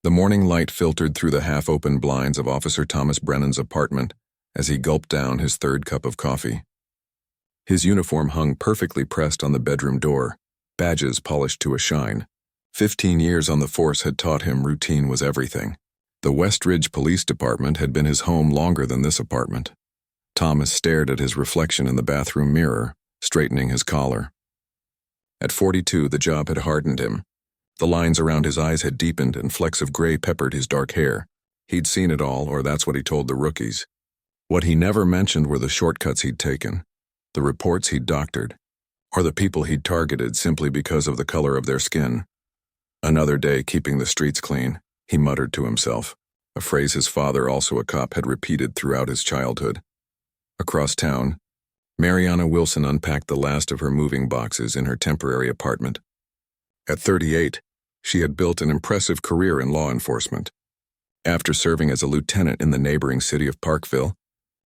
The morning light filtered through the half-open blinds of Officer Thomas Brennan's apartment as he gulped down his third cup of coffee. His uniform hung perfectly pressed on the bedroom door, badges polished to a shine. 15 years on the force had taught him routine was everything. The Westridge Police Department had been his home longer than this apartment. Thomas stared at his reflection in the bathroom mirror, straightening his collar. At 42, the job had hardened him. The lines around his eyes had deepened and flecks of gray peppered his dark hair. He'd seen it all, or that's what he told the rookies. What he never mentioned were the shortcuts he'd taken, the reports he'd doctored, or the people he'd targeted simply because of the color of their skin. Another day keeping the streets clean, he muttered to himself, a phrase his father, also a cop, had repeated throughout his childhood. Across town, Mariana Wilson unpacked the last of her moving boxes in her temporary apartment. At 38, she had built an impressive career in law enforcement. After serving as a lieutenant in the neighboring city of Parkville,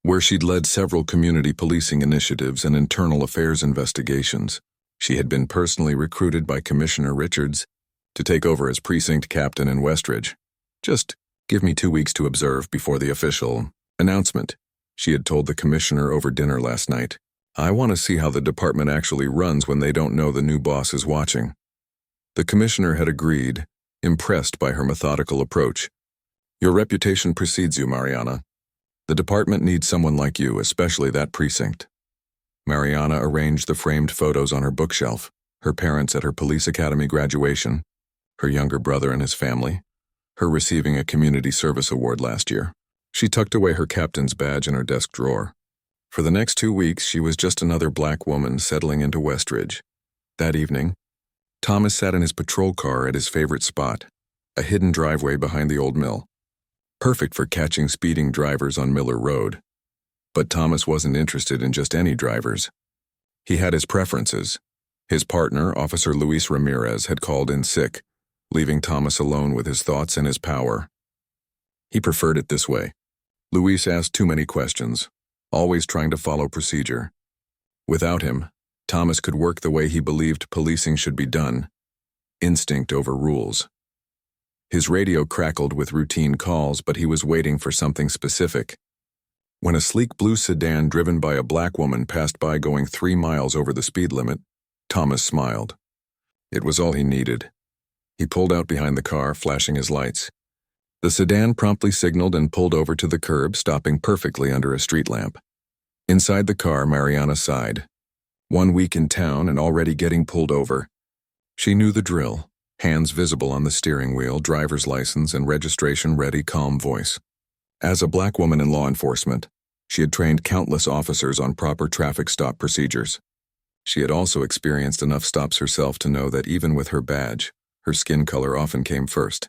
where she'd led several community policing initiatives and internal affairs investigations, she had been personally recruited by Commissioner Richards to take over as precinct captain in Westridge. "Just give me 2 weeks to observe before the official announcement," she had told the commissioner over dinner last night. "I want to see how the department actually runs when they don't know the new boss is watching." The commissioner had agreed, impressed by her methodical approach. "Your reputation precedes you, Mariana. The department needs someone like you, especially that precinct." Mariana arranged the framed photos on her bookshelf, her parents at her police academy graduation, her younger brother and his family, her receiving a community service award last year. She tucked away her captain's badge in her desk drawer. For the next 2 weeks, she was just another black woman settling into Westridge. That evening, Thomas sat in his patrol car at his favorite spot, a hidden driveway behind the old mill. Perfect for catching speeding drivers on Miller Road. But Thomas wasn't interested in just any drivers. He had his preferences. His partner, Officer Luis Ramirez, had called in sick, leaving Thomas alone with his thoughts and his power. He preferred it this way. Luis asked too many questions, always trying to follow procedure. Without him, Thomas could work the way he believed policing should be done, instinct over rules. His radio crackled with routine calls, but he was waiting for something specific. When a sleek blue sedan driven by a black woman passed by going 3 miles over the speed limit, Thomas smiled. It was all he needed. He pulled out behind the car, flashing his lights. The sedan promptly signaled and pulled over to the curb, stopping perfectly under a street lamp. Inside the car, Mariana sighed. 1 week in town and already getting pulled over. She knew the drill, hands visible on the steering wheel, driver's license and registration ready, calm voice. As a black woman in law enforcement, she had trained countless officers on proper traffic stop procedures. She had also experienced enough stops herself to know that even with her badge, her skin color often came first.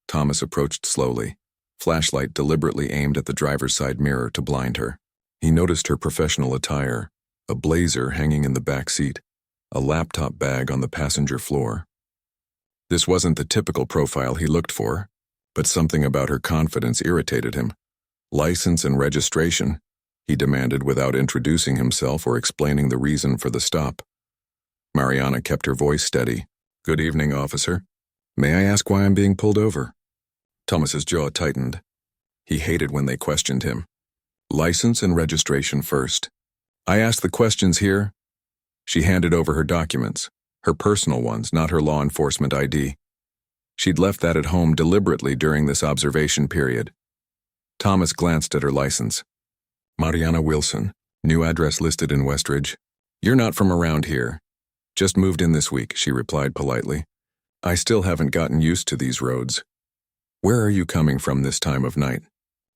Thomas approached slowly, flashlight deliberately aimed at the driver's side mirror to blind her. He noticed her professional attire, a blazer hanging in the back seat, a laptop bag on the passenger floor. This wasn't the typical profile he looked for, but something about her confidence irritated him. "License and registration," he demanded without introducing himself or explaining the reason for the stop. Mariana kept her voice steady. "Good evening, officer. May I ask why I'm being pulled over?" Thomas's jaw tightened. He hated when they questioned him. "License and registration first. I asked the questions here." She handed over her documents, her personal ones, not her law enforcement ID. She'd left that at home deliberately during this observation period. Thomas glanced at her license. "Mariana Wilson, new address listed in Westridge. You're not from around here. Just moved in this week," she replied politely. "I still haven't gotten used to these roads." "Where are you coming from this time of night?"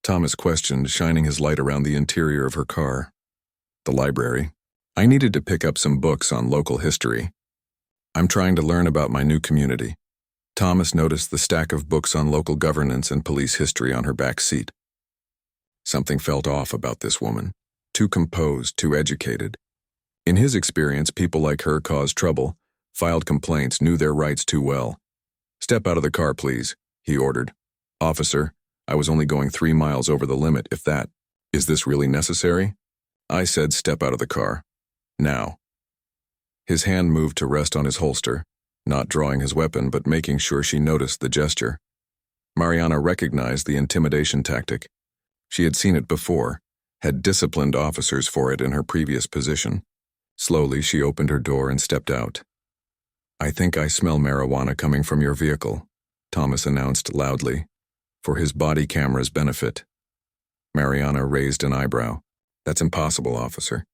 Thomas questioned, shining his light around the interior of her car. "The library. I needed to pick up some books on local history. I'm trying to learn about my new community." Thomas noticed the stack of books on local governance and police history on her back seat. Something felt off about this woman. Too composed, too educated. In his experience, people like her caused trouble, filed complaints, knew their rights too well. "Step out of the car, please," he ordered. "Officer, I was only going 3 miles over the limit, if that. Is this really necessary?" "I said step out of the car. Now." His hand moved to rest on his holster, not drawing his weapon but making sure she noticed the gesture. Mariana recognized the intimidation tactic. She had seen it before, had disciplined officers for it in her previous position. Slowly, she opened her door and stepped out. "I think I smell marijuana coming from your vehicle," Thomas announced loudly, for his body camera's benefit. Mariana raised an eyebrow. "That's impossible, officer."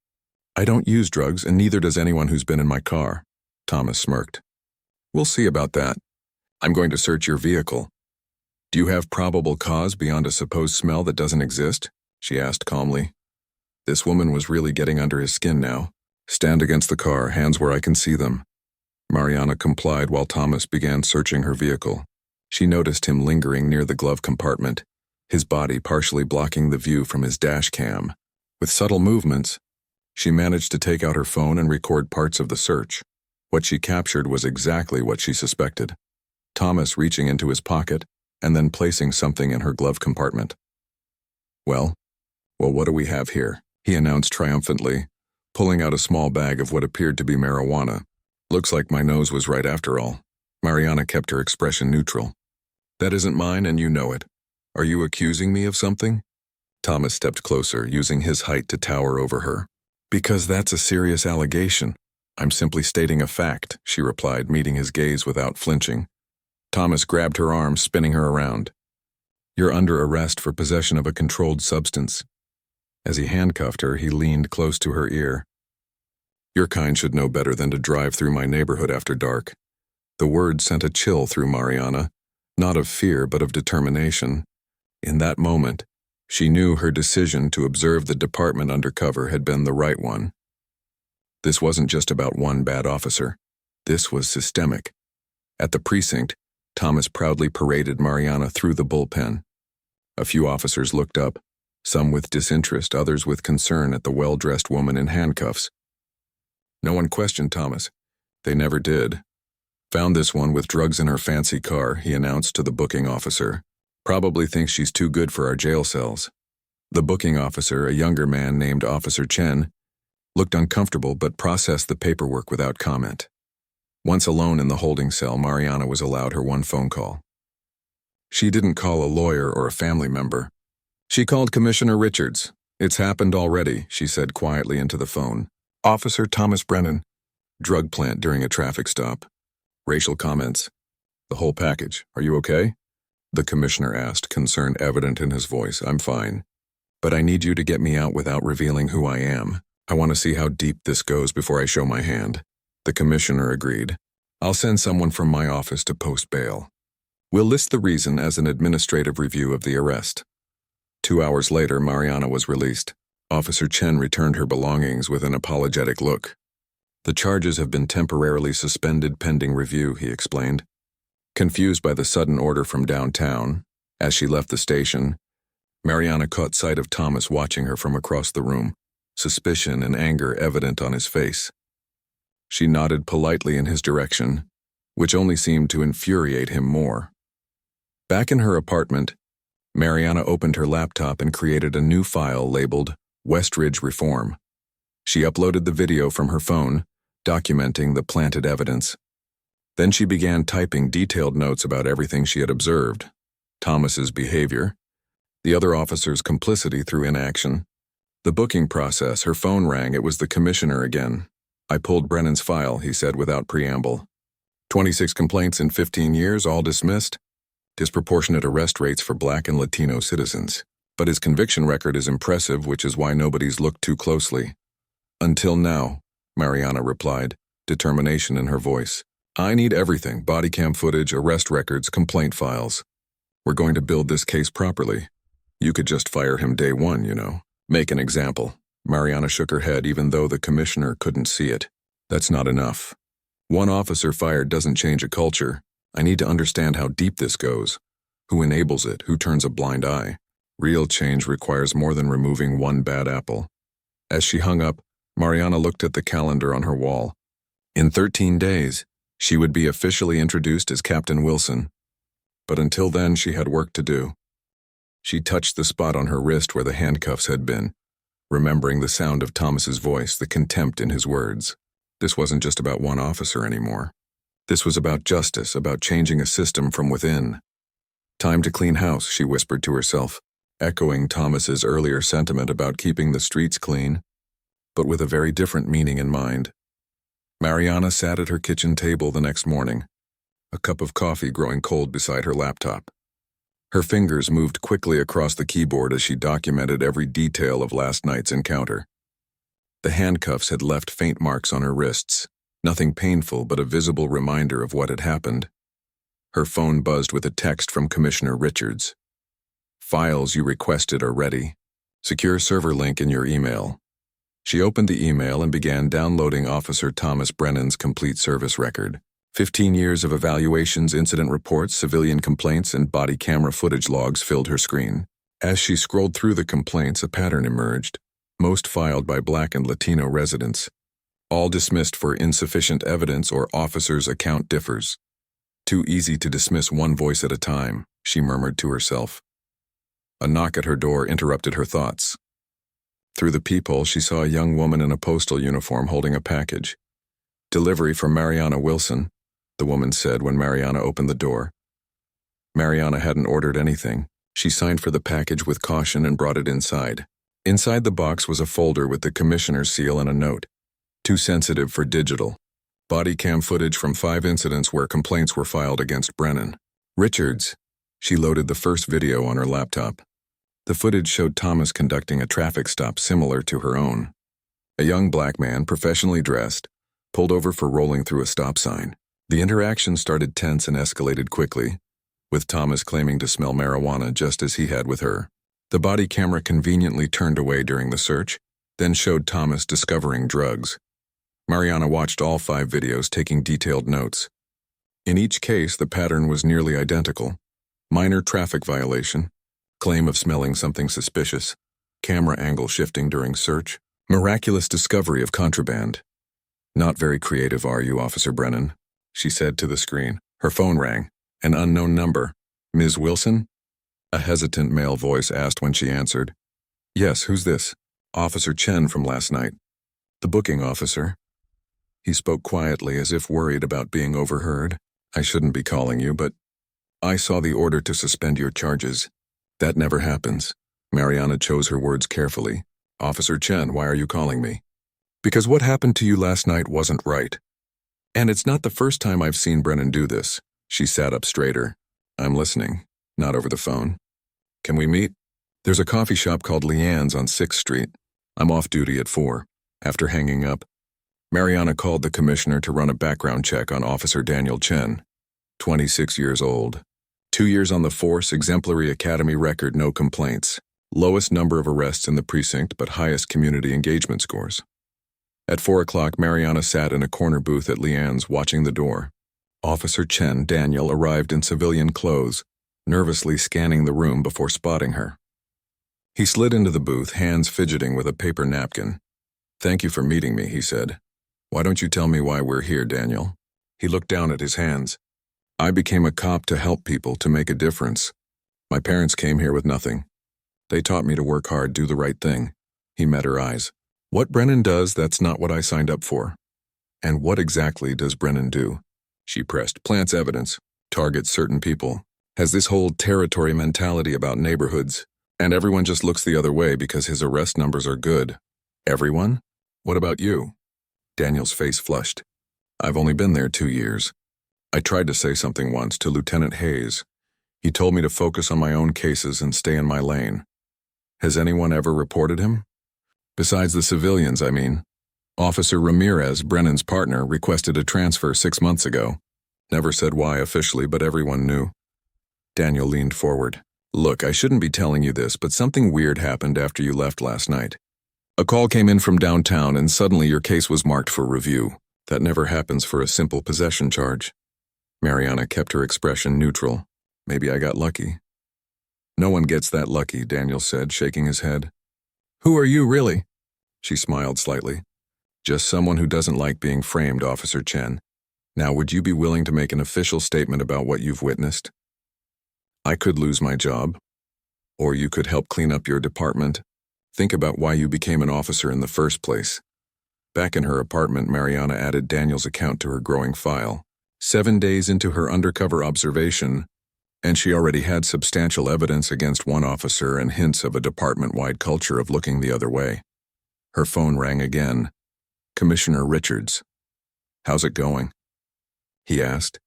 "I don't use drugs, and neither does anyone who's been in my car," Thomas smirked. "We'll see about that. I'm going to search your vehicle." "Do you have probable cause beyond a supposed smell that doesn't exist?" she asked calmly. This woman was really getting under his skin now. "Stand against the car, hands where I can see them." Mariana complied while Thomas began searching her vehicle. She noticed him lingering near the glove compartment, his body partially blocking the view from his dash cam. With subtle movements, she managed to take out her phone and record parts of the search. What she captured was exactly what she suspected. Thomas reaching into his pocket and then placing something in her glove compartment. Well, what do we have here?" he announced triumphantly, pulling out a small bag of what appeared to be marijuana. "Looks like my nose was right after all." Mariana kept her expression neutral. "That isn't mine, and you know it. Are you accusing me of something?" Thomas stepped closer, using his height to tower over her. "Because that's a serious allegation. I'm simply stating a fact," she replied, meeting his gaze without flinching. Thomas grabbed her arm, spinning her around. "You're under arrest for possession of a controlled substance." As he handcuffed her, he leaned close to her ear. "Your kind should know better than to drive through my neighborhood after dark." The word sent a chill through Mariana, not of fear but of determination. In that moment, she knew her decision to observe the department undercover had been the right one. This wasn't just about one bad officer. This was systemic. At the precinct, Thomas proudly paraded Mariana through the bullpen. A few officers looked up, some with disinterest, others with concern at the well-dressed woman in handcuffs. No one questioned Thomas. They never did. "Found this one with drugs in her fancy car," he announced to the booking officer. "Probably thinks she's too good for our jail cells." The booking officer, a younger man named Officer Chen, looked uncomfortable but processed the paperwork without comment. Once alone in the holding cell, Mariana was allowed her one phone call. She didn't call a lawyer or a family member. She called Commissioner Richards. "It's happened already," she said quietly into the phone. "Officer Thomas Brennan. Drug plant during a traffic stop. Racial comments. The whole package. Are you okay?" The commissioner asked, concern evident in his voice. "I'm fine. But I need you to get me out without revealing who I am. I want to see how deep this goes before I show my hand." The commissioner agreed. "I'll send someone from my office to post bail. We'll list the reason as an administrative review of the arrest." 2 hours later, Mariana was released. Officer Chen returned her belongings with an apologetic look. "The charges have been temporarily suspended pending review," he explained. Confused by the sudden order from downtown, as she left the station, Mariana caught sight of Thomas watching her from across the room, suspicion and anger evident on his face. She nodded politely in his direction, which only seemed to infuriate him more. Back in her apartment, Mariana opened her laptop and created a new file labeled Westridge Reform. She uploaded the video from her phone, documenting the planted evidence. Then she began typing detailed notes about everything she had observed: Thomas's behavior, the other officer's complicity through inaction, the booking process. Her phone rang. It was the commissioner again. "I pulled Brennan's file," he said without preamble. 26 complaints in 15 years, all dismissed. Disproportionate arrest rates for Black and Latino citizens. But his conviction record is impressive, which is why nobody's looked too closely. "Until now," Mariana replied, determination in her voice. "I need everything: body cam footage, arrest records, complaint files. We're going to build this case properly. You could just fire him day one, you know. Make an example." Mariana shook her head even though the commissioner couldn't see it. "That's not enough. One officer fired doesn't change a culture. I need to understand how deep this goes. Who enables it? Who turns a blind eye? Real change requires more than removing one bad apple." As she hung up, Mariana looked at the calendar on her wall. In 13 days, she would be officially introduced as Captain Wilson. But until then, she had work to do. She touched the spot on her wrist where the handcuffs had been, remembering the sound of Thomas's voice, the contempt in his words. This wasn't just about one officer anymore. This was about justice, about changing a system from within. Time to clean house, she whispered to herself, echoing Thomas's earlier sentiment about keeping the streets clean, but with a very different meaning in mind. Mariana sat at her kitchen table the next morning, a cup of coffee growing cold beside her laptop. Her fingers moved quickly across the keyboard as she documented every detail of last night's encounter. The handcuffs had left faint marks on her wrists, nothing painful but a visible reminder of what had happened. Her phone buzzed with a text from Commissioner Richards. "Files you requested are ready. Secure server link in your email." She opened the email and began downloading Officer Thomas Brennan's complete service record. 15 years of evaluations, incident reports, civilian complaints, and body camera footage logs filled her screen. As she scrolled through the complaints, a pattern emerged, most filed by Black and Latino residents. All dismissed for insufficient evidence or officer's account differs. Too easy to dismiss one voice at a time, she murmured to herself. A knock at her door interrupted her thoughts. Through the peephole, she saw a young woman in a postal uniform holding a package. "Delivery for Mariana Wilson," the woman said when Mariana opened the door. Mariana hadn't ordered anything. She signed for the package with caution and brought it inside. Inside the box was a folder with the commissioner's seal and a note. "Too sensitive for digital. Body cam footage from 5 incidents where complaints were filed against Brennan." Richards. She loaded the first video on her laptop. The footage showed Thomas conducting a traffic stop similar to her own. A young black man, professionally dressed, pulled over for rolling through a stop sign. The interaction started tense and escalated quickly, with Thomas claiming to smell marijuana just as he had with her. The body camera conveniently turned away during the search, then showed Thomas discovering drugs. Mariana watched all 5 videos, taking detailed notes. In each case, the pattern was nearly identical. Minor traffic violation, claim of smelling something suspicious, camera angle shifting during search, miraculous discovery of contraband. "Not very creative, are you, Officer Brennan?" she said to the screen. Her phone rang. An unknown number. "Ms. Wilson?" A hesitant male voice asked when she answered. "Yes, who's this?" "Officer Chen from last night." "The booking officer." He spoke quietly as if worried about being overheard. "I shouldn't be calling you, but I saw the order to suspend your charges." "That never happens." Mariana chose her words carefully. "Officer Chen, why are you calling me?" "Because what happened to you last night wasn't right. And it's not the first time I've seen Brennan do this." She sat up straighter. "I'm listening, not over the phone. Can we meet?" "There's a coffee shop called Leanne's on 6th Street. I'm off duty at 4. After hanging up, Mariana called the commissioner to run a background check on Officer Daniel Chen, 26 years old. 2 years on the force, exemplary academy record, no complaints. Lowest number of arrests in the precinct, but highest community engagement scores. At 4 o'clock, Mariana sat in a corner booth at Leanne's watching the door. Officer Chen Daniel arrived in civilian clothes, nervously scanning the room before spotting her. He slid into the booth, hands fidgeting with a paper napkin. "Thank you for meeting me," he said. "Why don't you tell me why we're here, Daniel?" He looked down at his hands. "I became a cop to help people, to make a difference. My parents came here with nothing. They taught me to work hard, do the right thing." He met her eyes. "What Brennan does, that's not what I signed up for." "And what exactly does Brennan do?" She pressed. "Plants evidence, targets certain people, has this whole territory mentality about neighborhoods, and everyone just looks the other way because his arrest numbers are good." "Everyone? What about you?" Daniel's face flushed. "I've only been there 2 years. I tried to say something once to Lieutenant Hayes. He told me to focus on my own cases and stay in my lane. Has anyone ever reported him? Besides the civilians, I mean. Officer Ramirez, Brennan's partner, requested a transfer 6 months ago. Never said why officially, but everyone knew." Daniel leaned forward. "Look, I shouldn't be telling you this, but something weird happened after you left last night. A call came in from downtown and suddenly your case was marked for review. That never happens for a simple possession charge." Mariana kept her expression neutral. "Maybe I got lucky." "No one gets that lucky," Daniel said, shaking his head. "Who are you, really?" She smiled slightly. "Just someone who doesn't like being framed, Officer Chen. Now, would you be willing to make an official statement about what you've witnessed? I could lose my job, or you could help clean up your department. Think about why you became an officer in the first place." Back in her apartment, Mariana added Daniel's account to her growing file. 7 days into her undercover observation, and she already had substantial evidence against one officer and hints of a department-wide culture of looking the other way. Her phone rang again. Commissioner Richards. "How's it going?" he asked.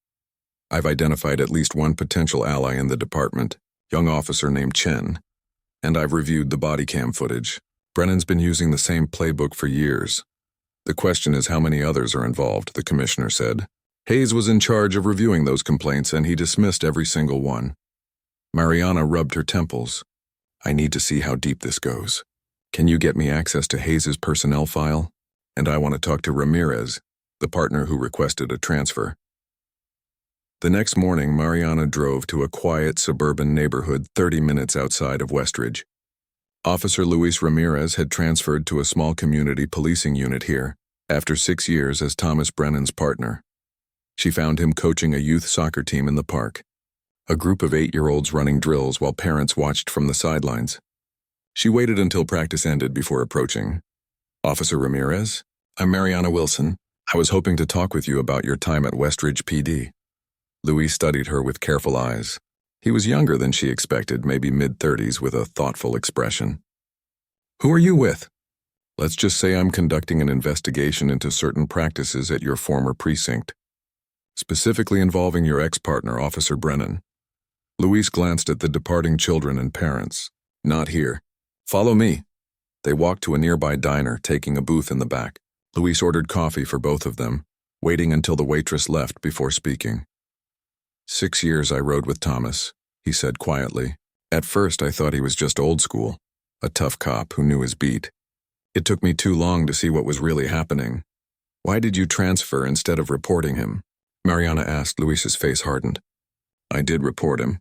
"I've identified at least one potential ally in the department, young officer named Chen, and I've reviewed the body cam footage. Brennan's been using the same playbook for years. The question is how many others are involved," the commissioner said. Hayes was in charge of reviewing those complaints, and he dismissed every single one. Mariana rubbed her temples. "I need to see how deep this goes. Can you get me access to Hayes's personnel file? And I want to talk to Ramirez, the partner who requested a transfer." The next morning, Mariana drove to a quiet suburban neighborhood 30 minutes outside of Westridge. Officer Luis Ramirez had transferred to a small community policing unit here, after 6 years as Thomas Brennan's partner. She found him coaching a youth soccer team in the park, a group of 8-year-olds running drills while parents watched from the sidelines. She waited until practice ended before approaching. "Officer Ramirez, I'm Mariana Wilson. I was hoping to talk with you about your time at Westridge PD." Luis studied her with careful eyes. He was younger than she expected, maybe mid-30s, with a thoughtful expression. "Who are you with?" "Let's just say I'm conducting an investigation into certain practices at your former precinct, specifically involving your ex-partner, Officer Brennan." Luis glanced at the departing children and parents. "Not here. Follow me." They walked to a nearby diner, taking a booth in the back. Luis ordered coffee for both of them, waiting until the waitress left before speaking. 6 years I rode with Thomas," he said quietly. "At first I thought he was just old school, a tough cop who knew his beat. It took me too long to see what was really happening." "Why did you transfer instead of reporting him?" Mariana asked. Luis's face hardened. "I did report him.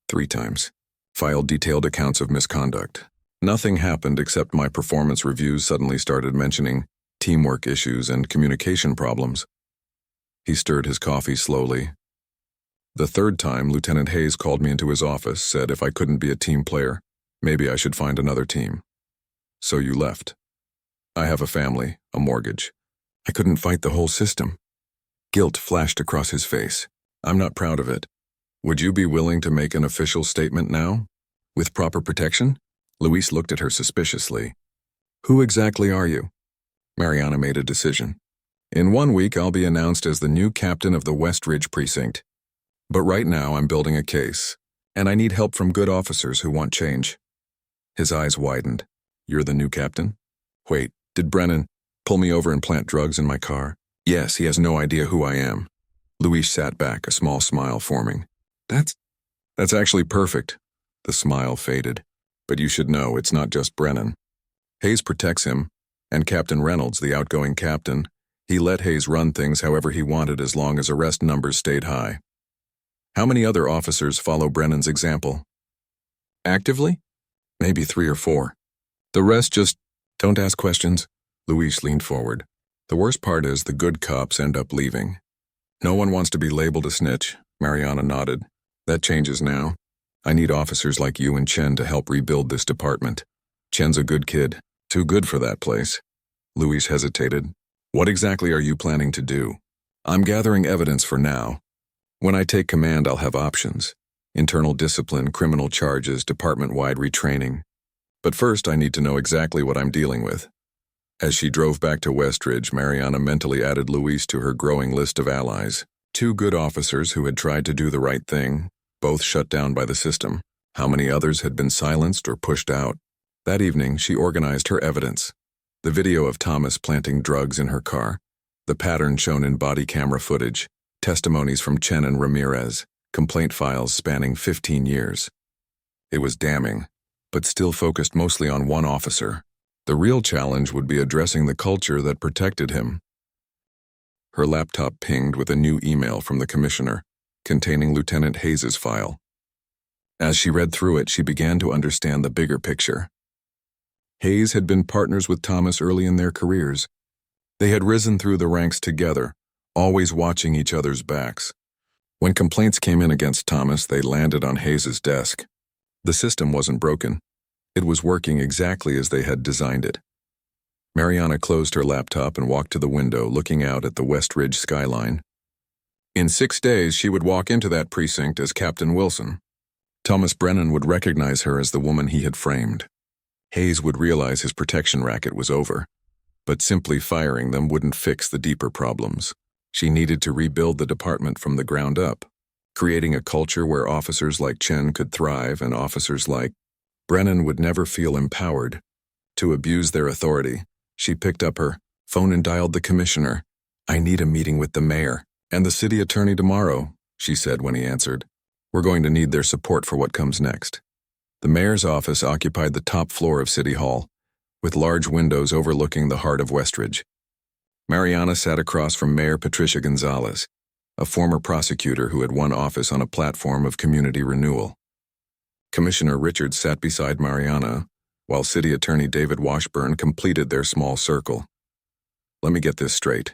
3 times. Filed detailed accounts of misconduct. Nothing happened except my performance reviews suddenly started mentioning teamwork issues and communication problems." He stirred his coffee slowly. "The 3rd time, Lieutenant Hayes called me into his office, said if I couldn't be a team player, maybe I should find another team. So you left." "I have a family, a mortgage. I couldn't fight the whole system." Guilt flashed across his face. "I'm not proud of it. Would you be willing to make an official statement now? With proper protection?" Luis looked at her suspiciously. "Who exactly are you?" Mariana made a decision. "In 1 week, I'll be announced as the new captain of the Westridge precinct. But right now, I'm building a case, and I need help from good officers who want change." His eyes widened. "You're the new captain? Wait, did Brennan pull me over and plant drugs in my car?" "Yes, he has no idea who I am." Luis sat back, a small smile forming. That's actually perfect." The smile faded. "But you should know, it's not just Brennan. Hayes protects him, and Captain Reynolds, the outgoing captain, he let Hayes run things however he wanted as long as arrest numbers stayed high." "How many other officers follow Brennan's example?" "Actively? Maybe 3 or 4. The rest just don't ask questions." Luis leaned forward. "The worst part is the good cops end up leaving. No one wants to be labeled a snitch." Mariana nodded. "That changes now. I need officers like you and Chen to help rebuild this department. Chen's a good kid, too good for that place." Luis hesitated. "What exactly are you planning to do?" "I'm gathering evidence for now. When I take command, I'll have options. Internal discipline, criminal charges, department-wide retraining. But first, I need to know exactly what I'm dealing with." As she drove back to Westridge, Mariana mentally added Luis to her growing list of allies. 2 good officers who had tried to do the right thing, both shut down by the system. How many others had been silenced or pushed out? That evening, she organized her evidence. The video of Thomas planting drugs in her car, the pattern shown in body camera footage, testimonies from Chen and Ramirez, complaint files spanning 15 years. It was damning, but still focused mostly on one officer. The real challenge would be addressing the culture that protected him. Her laptop pinged with a new email from the commissioner, containing Lieutenant Hayes's file. As she read through it, she began to understand the bigger picture. Hayes had been partners with Thomas early in their careers. They had risen through the ranks together, always watching each other's backs. When complaints came in against Thomas, they landed on Hayes's desk. The system wasn't broken. It was working exactly as they had designed it. Mariana closed her laptop and walked to the window, looking out at the Westridge skyline. In 6 days, she would walk into that precinct as Captain Wilson. Thomas Brennan would recognize her as the woman he had framed. Hayes would realize his protection racket was over, but simply firing them wouldn't fix the deeper problems. She needed to rebuild the department from the ground up, creating a culture where officers like Chen could thrive and officers like Brennan would never feel empowered. To abuse their authority, she picked up her phone and dialed the commissioner. "I need a meeting with the mayor and the city attorney tomorrow," she said when he answered. "We're going to need their support for what comes next." The mayor's office occupied the top floor of City Hall, with large windows overlooking the heart of Westridge. Mariana sat across from Mayor Patricia Gonzalez, a former prosecutor who had won office on a platform of community renewal. Commissioner Richards sat beside Mariana, while City Attorney David Washburn completed their small circle. "Let me get this straight,"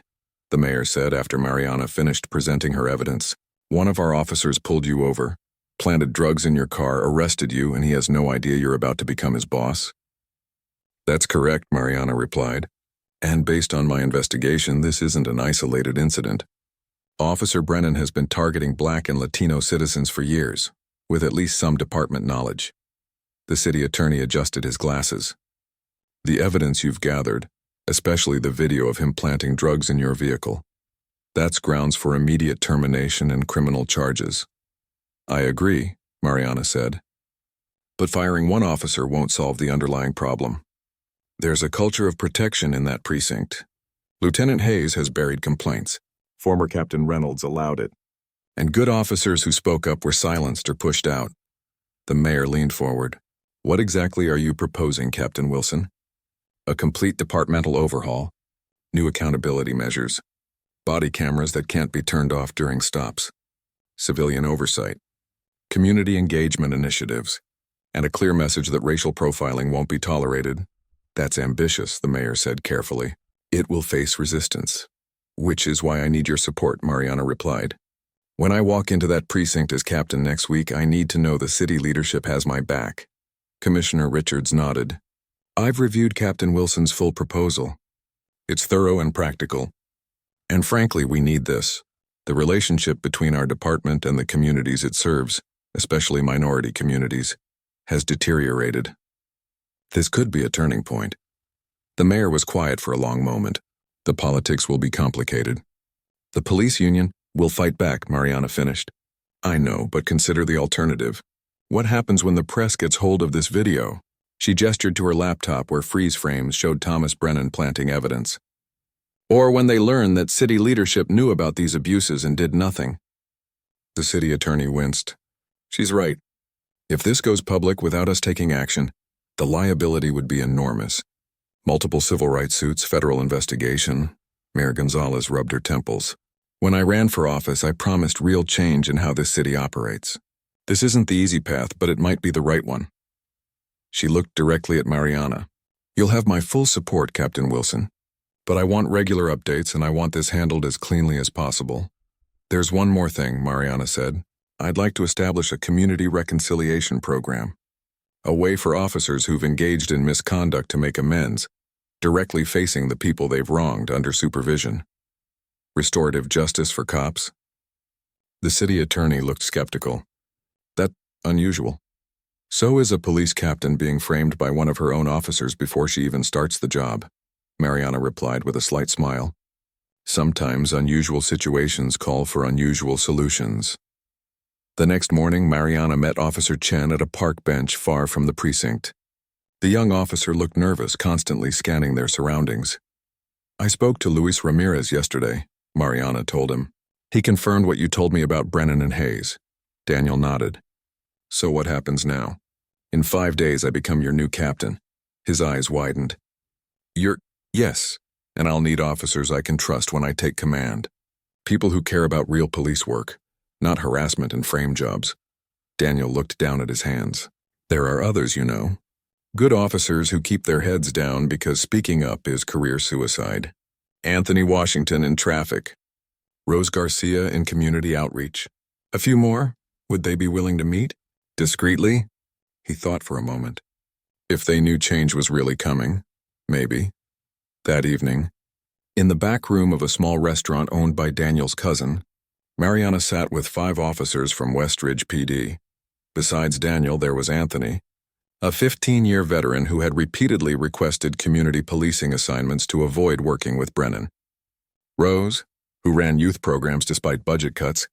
the mayor said after Mariana finished presenting her evidence. "One of our officers pulled you over, planted drugs in your car, arrested you, and he has no idea you're about to become his boss?" "That's correct," Mariana replied. "And based on my investigation, this isn't an isolated incident. Officer Brennan has been targeting Black and Latino citizens for years, with at least some department knowledge." The city attorney adjusted his glasses. "The evidence you've gathered, especially the video of him planting drugs in your vehicle, that's grounds for immediate termination and criminal charges." "I agree," Mariana said. "But firing one officer won't solve the underlying problem. There's a culture of protection in that precinct. Lieutenant Hayes has buried complaints. Former Captain Reynolds allowed it. And good officers who spoke up were silenced or pushed out." The mayor leaned forward. "What exactly are you proposing, Captain Wilson?" "A complete departmental overhaul, new accountability measures, body cameras that can't be turned off during stops, civilian oversight, community engagement initiatives, and a clear message that racial profiling won't be tolerated." "That's ambitious," the mayor said carefully. "It will face resistance." "Which is why I need your support," Mariana replied. "When I walk into that precinct as captain next week, I need to know the city leadership has my back." Commissioner Richards nodded. "I've reviewed Captain Wilson's full proposal. It's thorough and practical. And frankly, we need this. The relationship between our department and the communities it serves, especially minority communities, has deteriorated. This could be a turning point." The mayor was quiet for a long moment. "The politics will be complicated." "The police union will fight back," Mariana finished. "I know, but consider the alternative. What happens when the press gets hold of this video?" She gestured to her laptop where freeze frames showed Thomas Brennan planting evidence. "Or when they learn that city leadership knew about these abuses and did nothing?" The city attorney winced. "She's right. If this goes public without us taking action, the liability would be enormous. Multiple civil rights suits, federal investigation." Mayor Gonzalez rubbed her temples. "When I ran for office, I promised real change in how this city operates. This isn't the easy path, but it might be the right one." She looked directly at Mariana. "You'll have my full support, Captain Wilson. But I want regular updates, and I want this handled as cleanly as possible." "There's one more thing," Mariana said. "I'd like to establish a community reconciliation program. A way for officers who've engaged in misconduct to make amends, directly facing the people they've wronged under supervision. Restorative justice for cops." The city attorney looked skeptical. "That's unusual." "So is a police captain being framed by one of her own officers before she even starts the job," Mariana replied with a slight smile. "Sometimes unusual situations call for unusual solutions." The next morning, Mariana met Officer Chen at a park bench far from the precinct. The young officer looked nervous, constantly scanning their surroundings. "I spoke to Luis Ramirez yesterday," Mariana told him. "He confirmed what you told me about Brennan and Hayes." Daniel nodded. "So what happens now?" "In 5 days, I become your new captain." His eyes widened. Yes, and I'll need officers I can trust when I take command. People who care about real police work, not harassment and frame jobs." Daniel looked down at his hands. "There are others, you know. Good officers who keep their heads down because speaking up is career suicide. Anthony Washington in traffic. Rose Garcia in community outreach. A few more? Would they be willing to meet? Discreetly?" He thought for a moment. If they knew change was really coming, maybe. That evening, in the back room of a small restaurant owned by Daniel's cousin, Mariana sat with 5 officers from West Ridge PD. Besides Daniel, there was Anthony, a 15-year veteran who had repeatedly requested community policing assignments to avoid working with Brennan. Rose, who ran youth programs despite budget cuts.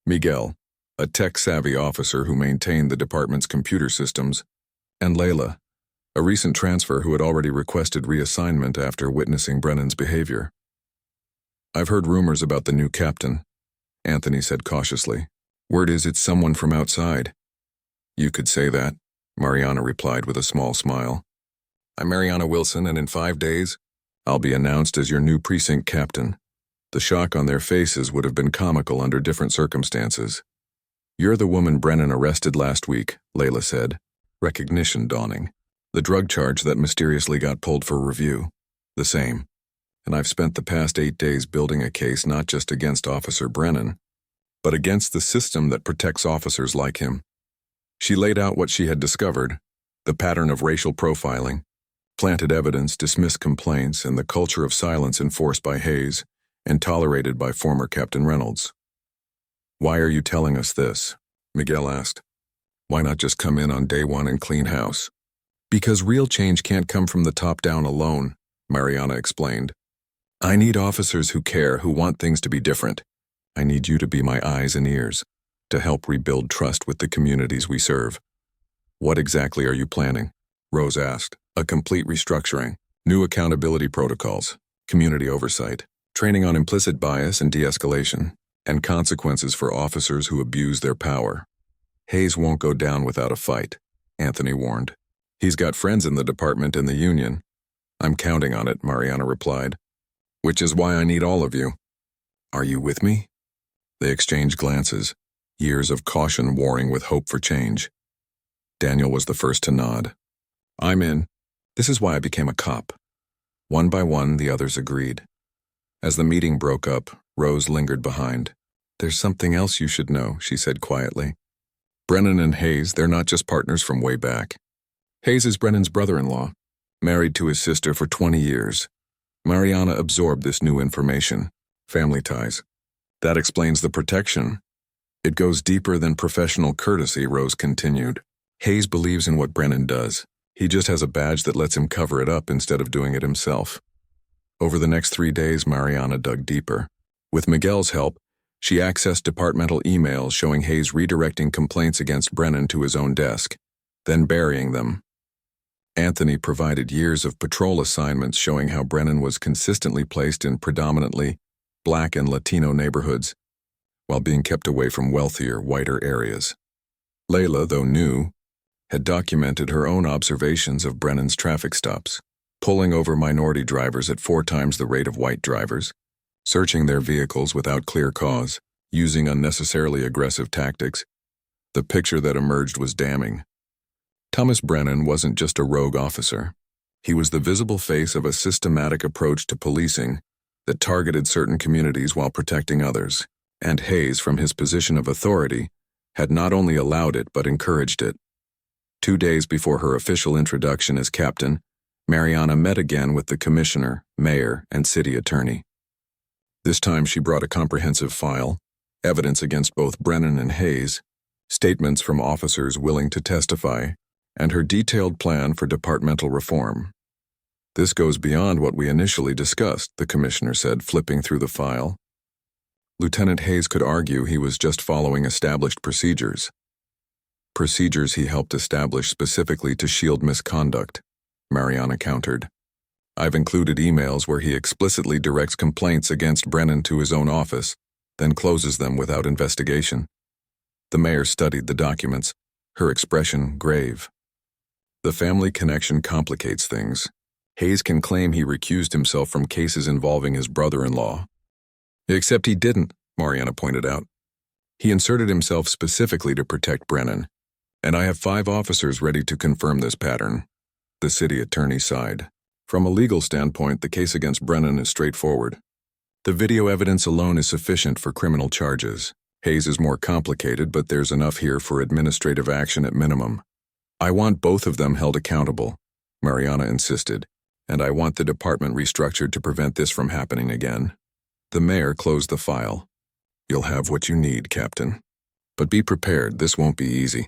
Miguel, a tech-savvy officer who maintained the department's computer systems. And Layla, a recent transfer who had already requested reassignment after witnessing Brennan's behavior. "I've heard rumors about the new captain," Anthony said cautiously. "Word is it's someone from outside." "You could say that," Mariana replied with a small smile. "I'm Mariana Wilson, and in 5 days, I'll be announced as your new precinct captain." The shock on their faces would have been comical under different circumstances. "You're the woman Brennan arrested last week," Layla said, recognition dawning. "The drug charge that mysteriously got pulled for review. The same. And I've spent the past 8 days building a case not just against Officer Brennan, but against the system that protects officers like him." She laid out what she had discovered, the pattern of racial profiling, planted evidence, dismissed complaints, and the culture of silence enforced by Hayes and tolerated by former Captain Reynolds. "Why are you telling us this?" Miguel asked. "Why not just come in on day 1 and clean house?" "Because real change can't come from the top down alone," Mariana explained. "I need officers who care, who want things to be different. I need you to be my eyes and ears, to help rebuild trust with the communities we serve." "What exactly are you planning?" Rose asked. "A complete restructuring, new accountability protocols, community oversight, training on implicit bias and de-escalation, and consequences for officers who abuse their power." "Hayes won't go down without a fight," Anthony warned. "He's got friends in the department and the union." "I'm counting on it," Mariana replied. "Which is why I need all of you." "Are you with me?" They exchanged glances, years of caution warring with hope for change. Daniel was the first to nod. "I'm in. This is why I became a cop." One by one, the others agreed. As the meeting broke up, Rose lingered behind. "There's something else you should know," she said quietly. "Brennan and Hayes, they're not just partners from way back. Hayes is Brennan's brother-in-law, married to his sister for 20 years. Mariana absorbed this new information. Family ties. That explains the protection. It goes deeper than professional courtesy," Rose continued. "Hayes believes in what Brennan does. He just has a badge that lets him cover it up instead of doing it himself." Over the next 3 days, Mariana dug deeper. With Miguel's help, she accessed departmental emails showing Hayes redirecting complaints against Brennan to his own desk, then burying them. Anthony provided years of patrol assignments showing how Brennan was consistently placed in predominantly Black and Latino neighborhoods, while being kept away from wealthier, whiter areas. Layla, though new, had documented her own observations of Brennan's traffic stops, pulling over minority drivers at 4 times the rate of white drivers, searching their vehicles without clear cause, using unnecessarily aggressive tactics. The picture that emerged was damning. Thomas Brennan wasn't just a rogue officer. He was the visible face of a systematic approach to policing that targeted certain communities while protecting others, and Hayes, from his position of authority, had not only allowed it but encouraged it. 2 days before her official introduction as captain, Mariana met again with the commissioner, mayor, and city attorney. This time she brought a comprehensive file, evidence against both Brennan and Hayes, statements from officers willing to testify, and her detailed plan for departmental reform. "This goes beyond what we initially discussed," the commissioner said, flipping through the file. Lieutenant Hayes could argue he was just following established procedures. Procedures he helped establish specifically to shield misconduct, Mariana countered. "I've included emails where he explicitly directs complaints against Brennan to his own office, then closes them without investigation." The mayor studied the documents, her expression grave. "The family connection complicates things. Hayes can claim he recused himself from cases involving his brother-in-law. Except he didn't," Mariana pointed out. "He inserted himself specifically to protect Brennan, and I have 5 officers ready to confirm this pattern." The city attorney sighed. "From a legal standpoint, the case against Brennan is straightforward. The video evidence alone is sufficient for criminal charges. Hayes is more complicated, but there's enough here for administrative action at minimum. I want both of them held accountable," Mariana insisted, "and I want the department restructured to prevent this from happening again." The mayor closed the file. You'll have what you need, Captain. But be prepared, this won't be easy.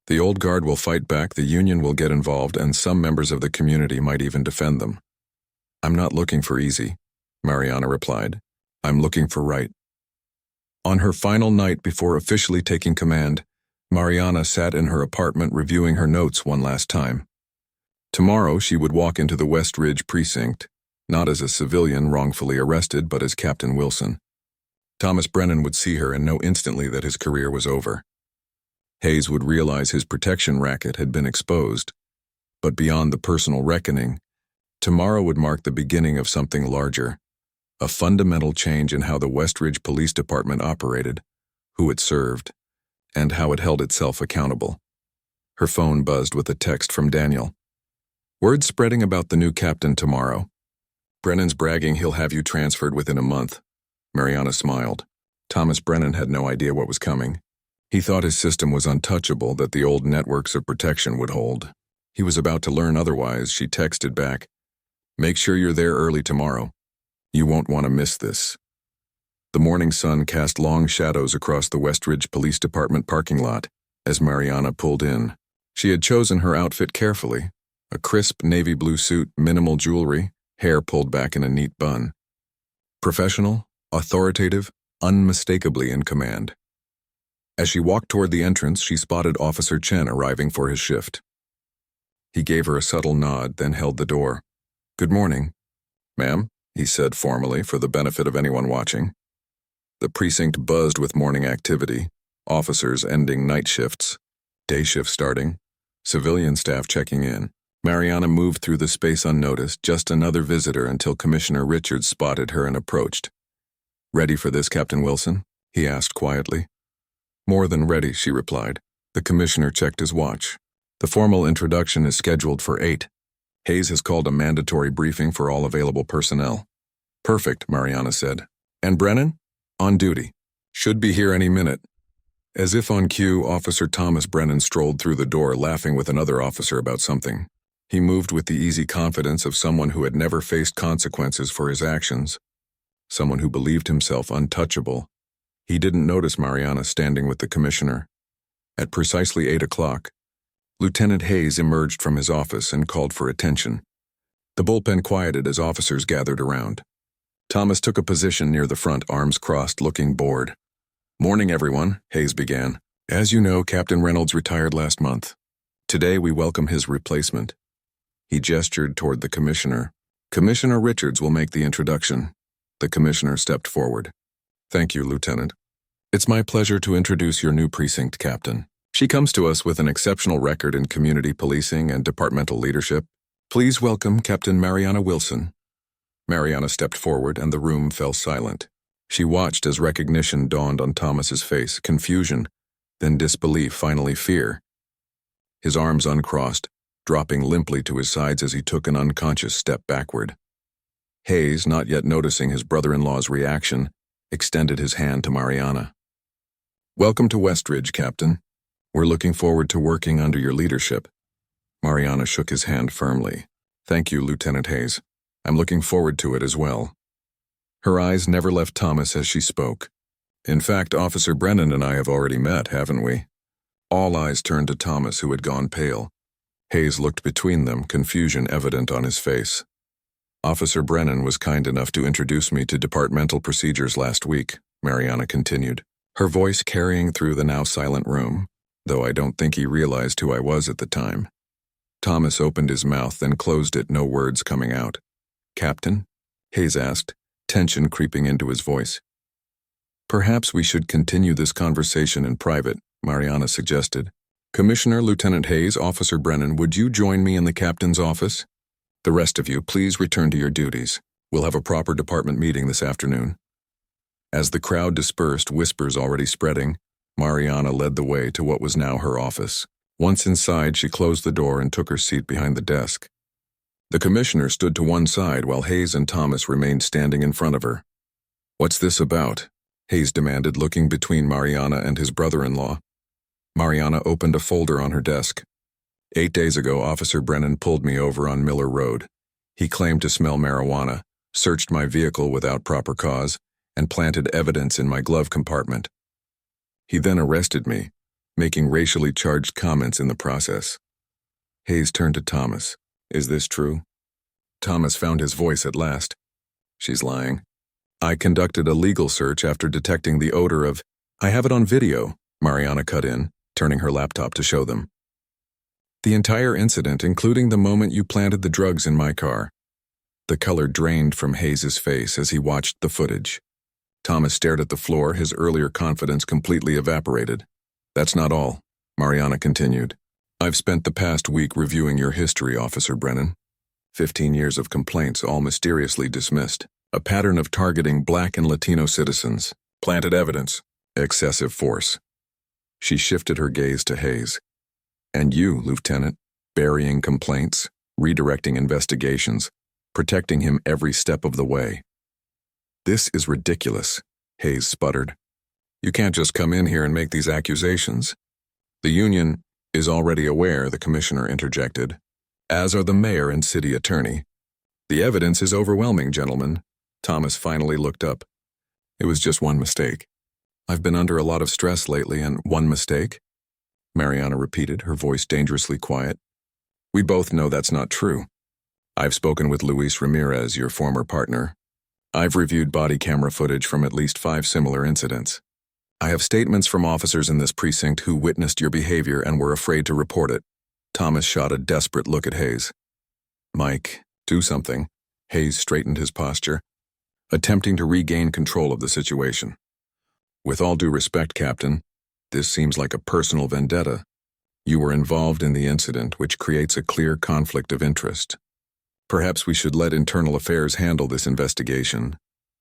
The old guard will fight back, the union will get involved, and some members of the community might even defend them. I'm not looking for easy, Mariana replied. I'm looking for right. On her final night before officially taking command, Mariana sat in her apartment reviewing her notes one last time. Tomorrow she would walk into the West Ridge precinct, not as a civilian wrongfully arrested, but as Captain Wilson. Thomas Brennan would see her and know instantly that his career was over. Hayes would realize his protection racket had been exposed. But beyond the personal reckoning, tomorrow would mark the beginning of something larger, a fundamental change in how the West Ridge Police Department operated, who it served, and how it held itself accountable. Her phone buzzed with a text from Daniel. Word spreading about the new captain tomorrow. Brennan's bragging he'll have you transferred within a month. Mariana smiled. Thomas Brennan had no idea what was coming. He thought his system was untouchable, that the old networks of protection would hold. He was about to learn otherwise. She texted back, "Make sure you're there early tomorrow. You won't want to miss this." The morning sun cast long shadows across the West Ridge Police Department parking lot as Mariana pulled in. She had chosen her outfit carefully, a crisp navy blue suit, minimal jewelry, hair pulled back in a neat bun. Professional, authoritative, unmistakably in command. As she walked toward the entrance, she spotted Officer Chen arriving for his shift. He gave her a subtle nod, then held the door. "Good morning, ma'am," he said formally for the benefit of anyone watching. The precinct buzzed with morning activity, officers ending night shifts, day shift starting, civilian staff checking in. Mariana moved through the space unnoticed, just another visitor, until Commissioner Richards spotted her and approached. "Ready for this, Captain Wilson?" he asked quietly. "More than ready," she replied. The commissioner checked his watch. "The formal introduction is scheduled for 8. Hayes has called a mandatory briefing for all available personnel." "Perfect," Mariana said. "And Brennan?" "On duty. Should be here any minute." As if on cue, Officer Thomas Brennan strolled through the door, laughing with another officer about something. He moved with the easy confidence of someone who had never faced consequences for his actions, someone who believed himself untouchable. He didn't notice Mariana standing with the commissioner. At precisely 8 o'clock, Lieutenant Hayes emerged from his office and called for attention. The bullpen quieted as officers gathered around. Thomas took a position near the front, arms crossed, looking bored. "Morning, everyone," Hayes began. "As you know, Captain Reynolds retired last month. Today we welcome his replacement." He gestured toward the commissioner. "Commissioner Richards will make the introduction." The commissioner stepped forward. "Thank you, Lieutenant. It's my pleasure to introduce your new precinct captain. She comes to us with an exceptional record in community policing and departmental leadership. Please welcome Captain Mariana Wilson." Mariana stepped forward and the room fell silent. She watched as recognition dawned on Thomas's face, confusion, then disbelief, finally fear. His arms uncrossed, dropping limply to his sides as he took an unconscious step backward. Hayes, not yet noticing his brother-in-law's reaction, extended his hand to Mariana. "Welcome to West Ridge, Captain. We're looking forward to working under your leadership." Mariana shook his hand firmly. "Thank you, Lieutenant Hayes. I'm looking forward to it as well." Her eyes never left Thomas as she spoke. "In fact, Officer Brennan and I have already met, haven't we?" All eyes turned to Thomas, who had gone pale. Hayes looked between them, confusion evident on his face. "Officer Brennan was kind enough to introduce me to departmental procedures last week," Mariana continued, her voice carrying through the now silent room, though I don't think he realized who I was at the time. Thomas opened his mouth, then closed it, no words coming out. "Captain?" Hayes asked, tension creeping into his voice. "Perhaps we should continue this conversation in private," Mariana suggested. "Commissioner, Lieutenant Hayes, Officer Brennan, would you join me in the captain's office? The rest of you, please return to your duties. We'll have a proper department meeting this afternoon." As the crowd dispersed, whispers already spreading, Mariana led the way to what was now her office. Once inside, she closed the door and took her seat behind the desk. The commissioner stood to one side while Hayes and Thomas remained standing in front of her. "What's this about?" Hayes demanded, looking between Mariana and his brother-in-law. Mariana opened a folder on her desk. 8 days ago, Officer Brennan pulled me over on Miller Road. He claimed to smell marijuana, searched my vehicle without proper cause, and planted evidence in my glove compartment. He then arrested me, making racially charged comments in the process. Hayes turned to Thomas. Is this true? Thomas found his voice at last. She's lying. I conducted a legal search after detecting the odor of— I have it on video, Mariana cut in, turning her laptop to show them. The entire incident, including the moment you planted the drugs in my car. The color drained from Hayes's face as he watched the footage. Thomas stared at the floor, his earlier confidence completely evaporated. That's not all, Mariana continued. I've spent the past week reviewing your history, Officer Brennan. 15 years of complaints, all mysteriously dismissed. A pattern of targeting Black and Latino citizens. Planted evidence. Excessive force. She shifted her gaze to Hayes. And you, Lieutenant, burying complaints, redirecting investigations, protecting him every step of the way. This is ridiculous, Hayes sputtered. You can't just come in here and make these accusations. The union is already aware, the commissioner interjected, as are the mayor and city attorney. The evidence is overwhelming, gentlemen. Thomas finally looked up. It was just one mistake. I've been under a lot of stress lately, and one mistake? Mariana repeated, her voice dangerously quiet. We both know that's not true. I've spoken with Luis Ramirez, your former partner. I've reviewed body camera footage from at least 5 similar incidents. I have statements from officers in this precinct who witnessed your behavior and were afraid to report it. Thomas shot a desperate look at Hayes. Mike, do something. Hayes straightened his posture, attempting to regain control of the situation. With all due respect, Captain, this seems like a personal vendetta. You were involved in the incident, which creates a clear conflict of interest. Perhaps we should let Internal Affairs handle this investigation.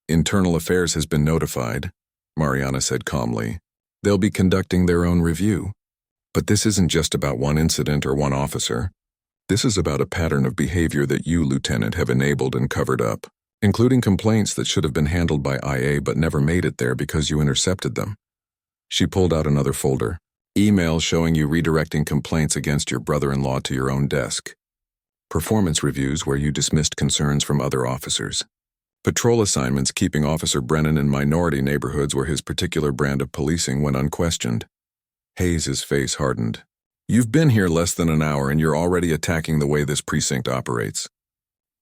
Internal Affairs has been notified, Mariana said calmly. They'll be conducting their own review. But this isn't just about one incident or one officer. This is about a pattern of behavior that you, Lieutenant, have enabled and covered up, including complaints that should have been handled by IA but never made it there because you intercepted them. She pulled out another folder. Emails showing you redirecting complaints against your brother-in-law to your own desk. Performance reviews where you dismissed concerns from other officers. Patrol assignments keeping Officer Brennan in minority neighborhoods where his particular brand of policing went unquestioned. Hayes's face hardened. You've been here less than an hour and you're already attacking the way this precinct operates.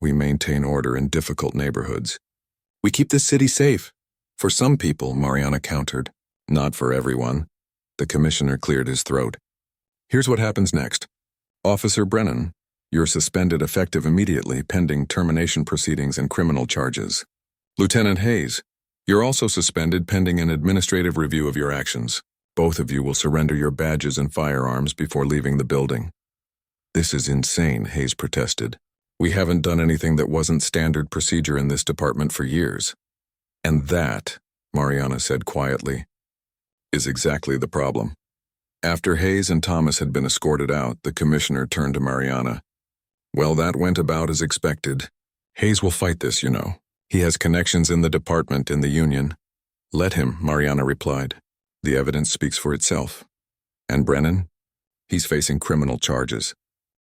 We maintain order in difficult neighborhoods. We keep this city safe. For some people, Mariana countered. Not for everyone. The commissioner cleared his throat. Here's what happens next. Officer Brennan, you're suspended effective immediately pending termination proceedings and criminal charges. Lieutenant Hayes, you're also suspended pending an administrative review of your actions. Both of you will surrender your badges and firearms before leaving the building. This is insane, Hayes protested. We haven't done anything that wasn't standard procedure in this department for years. And that, Mariana said quietly, is exactly the problem. After Hayes and Thomas had been escorted out, the commissioner turned to Mariana. Well, that went about as expected. Hayes will fight this, you know. He has connections in the department, in the union. Let him, Mariana replied. The evidence speaks for itself. And Brennan? He's facing criminal charges.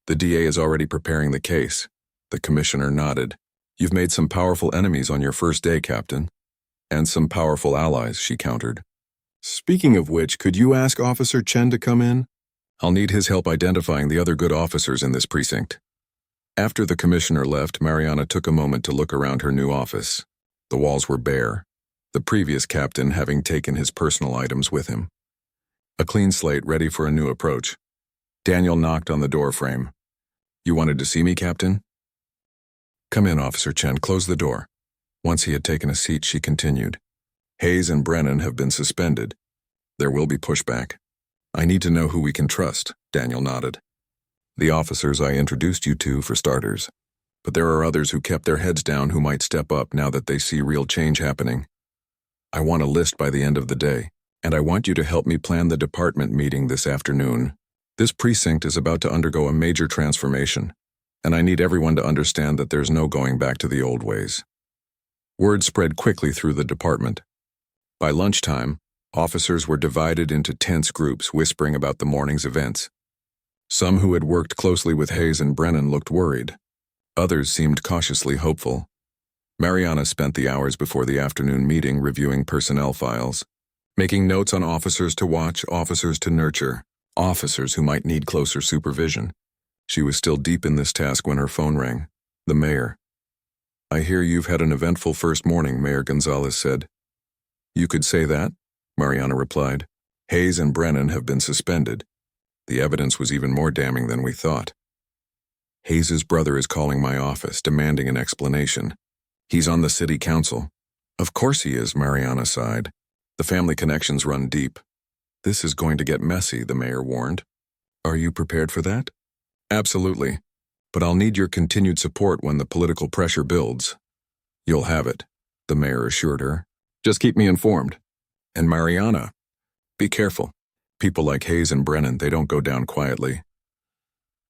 The DA is already preparing the case. The commissioner nodded. You've made some powerful enemies on your first day, Captain. And some powerful allies, she countered. Speaking of which, could you ask Officer Chen to come in? I'll need his help identifying the other good officers in this precinct. After the commissioner left, Mariana took a moment to look around her new office. The walls were bare, the previous captain having taken his personal items with him. A clean slate ready for a new approach. Daniel knocked on the door frame. You wanted to see me, Captain? Come in, Officer Chen. Close the door. Once he had taken a seat, she continued. Hayes and Brennan have been suspended. There will be pushback. I need to know who we can trust, Daniel nodded. The officers I introduced you to, for starters. But there are others who kept their heads down who might step up now that they see real change happening. I want a list by the end of the day, and I want you to help me plan the department meeting this afternoon. This precinct is about to undergo a major transformation, and I need everyone to understand that there's no going back to the old ways. Word spread quickly through the department. By lunchtime, officers were divided into tense groups whispering about the morning's events. Some who had worked closely with Hayes and Brennan looked worried. Others seemed cautiously hopeful. Mariana spent the hours before the afternoon meeting reviewing personnel files, making notes on officers to watch, officers to nurture, officers who might need closer supervision. She was still deep in this task when her phone rang. The mayor. "I hear you've had an eventful first morning," Mayor Gonzalez said. "You could say that," Mariana replied. "Hayes and Brennan have been suspended. The evidence was even more damning than we thought. Hayes's brother is calling my office, demanding an explanation. He's on the city council." "Of course he is," Mariana sighed. "The family connections run deep." "This is going to get messy," the mayor warned. "Are you prepared for that?" "Absolutely. But I'll need your continued support when the political pressure builds." "You'll have it," the mayor assured her. "Just keep me informed. And Mariana, be careful. People like Hayes and Brennan, they don't go down quietly."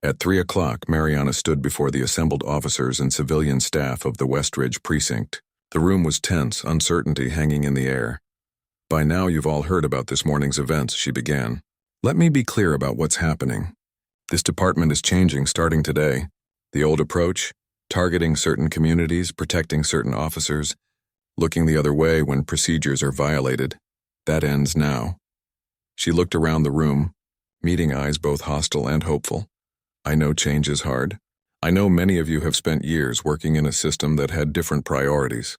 At 3 o'clock, Mariana stood before the assembled officers and civilian staff of the Westridge precinct. The room was tense, uncertainty hanging in the air. "By now you've all heard about this morning's events," she began. "Let me be clear about what's happening. This department is changing starting today. The old approach, targeting certain communities, protecting certain officers, looking the other way when procedures are violated, that ends now." She looked around the room, meeting eyes both hostile and hopeful. "I know change is hard. I know many of you have spent years working in a system that had different priorities.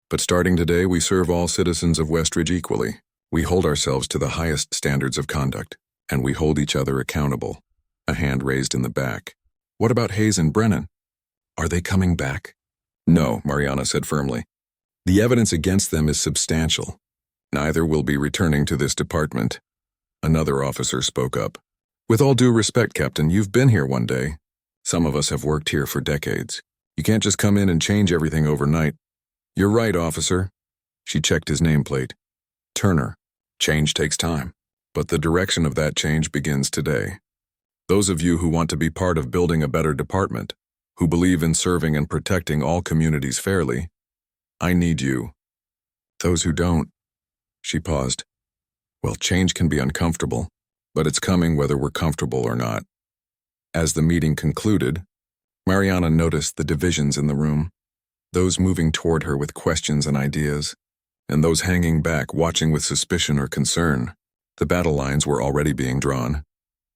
But starting today, we serve all citizens of Westridge equally. We hold ourselves to the highest standards of conduct, and we hold each other accountable." A hand raised in the back. "What about Hayes and Brennan? Are they coming back?" "No," Mariana said firmly. "The evidence against them is substantial. Neither will be returning to this department." Another officer spoke up. "With all due respect, Captain, you've been here one day. Some of us have worked here for decades. You can't just come in and change everything overnight." "You're right, officer." She checked his nameplate. "Turner. Change takes time. But the direction of that change begins today. Those of you who want to be part of building a better department, who believe in serving and protecting all communities fairly, I need you. Those who don't..." She paused. "Well, change can be uncomfortable, but it's coming whether we're comfortable or not." As the meeting concluded, Mariana noticed the divisions in the room, those moving toward her with questions and ideas, and those hanging back watching with suspicion or concern. The battle lines were already being drawn.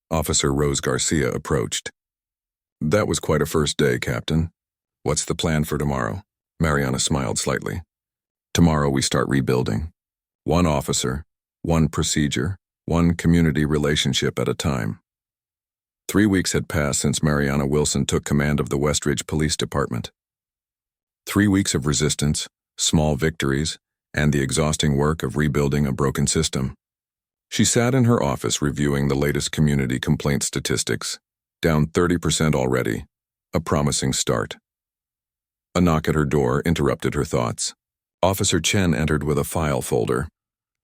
Officer Rose Garcia approached. "That was quite a first day, Captain. What's the plan for tomorrow?" Mariana smiled slightly. "Tomorrow we start rebuilding. One officer, one procedure, one community relationship at a time." 3 weeks had passed since Mariana Wilson took command of the Westridge Police Department. 3 weeks of resistance, small victories, and the exhausting work of rebuilding a broken system. She sat in her office reviewing the latest community complaint statistics, down 30% already, a promising start. A knock at her door interrupted her thoughts. Officer Chen entered with a file folder.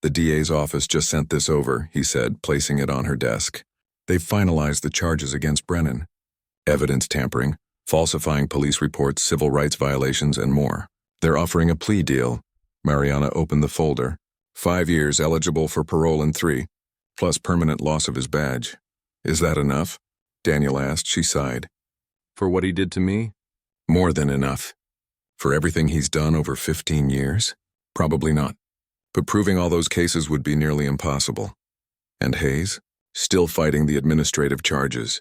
"The DA's office just sent this over," he said, placing it on her desk. "They've finalized the charges against Brennan. Evidence tampering, falsifying police reports, civil rights violations, and more. They're offering a plea deal." Mariana opened the folder. 5 years, eligible for parole in 3, plus permanent loss of his badge. "Is that enough?" Daniel asked. She sighed. "For what he did to me? More than enough. For everything he's done over 15 years? Probably not. But proving all those cases would be nearly impossible. And Hayes? Still fighting the administrative charges.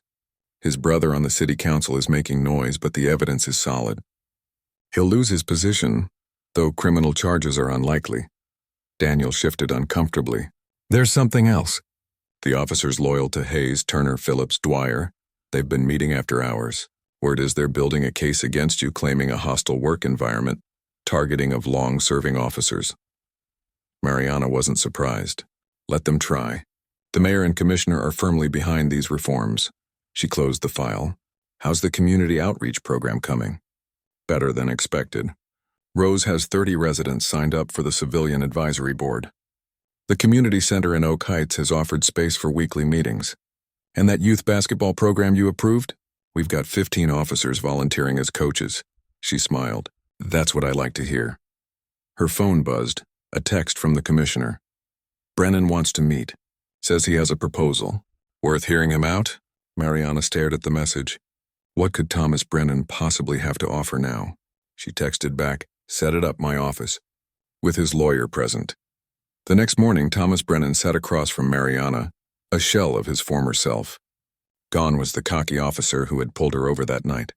His brother on the city council is making noise, but the evidence is solid. He'll lose his position, though criminal charges are unlikely." Daniel shifted uncomfortably. "There's something else." "The officers loyal to Hayes, Turner, Phillips, Dwyer, they've been meeting after hours. Word is they're building a case against you, claiming a hostile work environment, targeting of long-serving officers." Mariana wasn't surprised. Let them try. The mayor and commissioner are firmly behind these reforms. She closed the file. "How's the community outreach program coming?" "Better than expected. Rose has 30 residents signed up for the Civilian Advisory Board. The community center in Oak Heights has offered space for weekly meetings. And that youth basketball program you approved? We've got 15 officers volunteering as coaches." She smiled. "That's what I like to hear." Her phone buzzed, a text from the commissioner. "Brennan wants to meet. Says he has a proposal. Worth hearing him out?" Mariana stared at the message. What could Thomas Brennan possibly have to offer now? She texted back, set it up my office, with his lawyer present. The next morning, Thomas Brennan sat across from Mariana, a shell of his former self. Gone was the cocky officer who had pulled her over that night.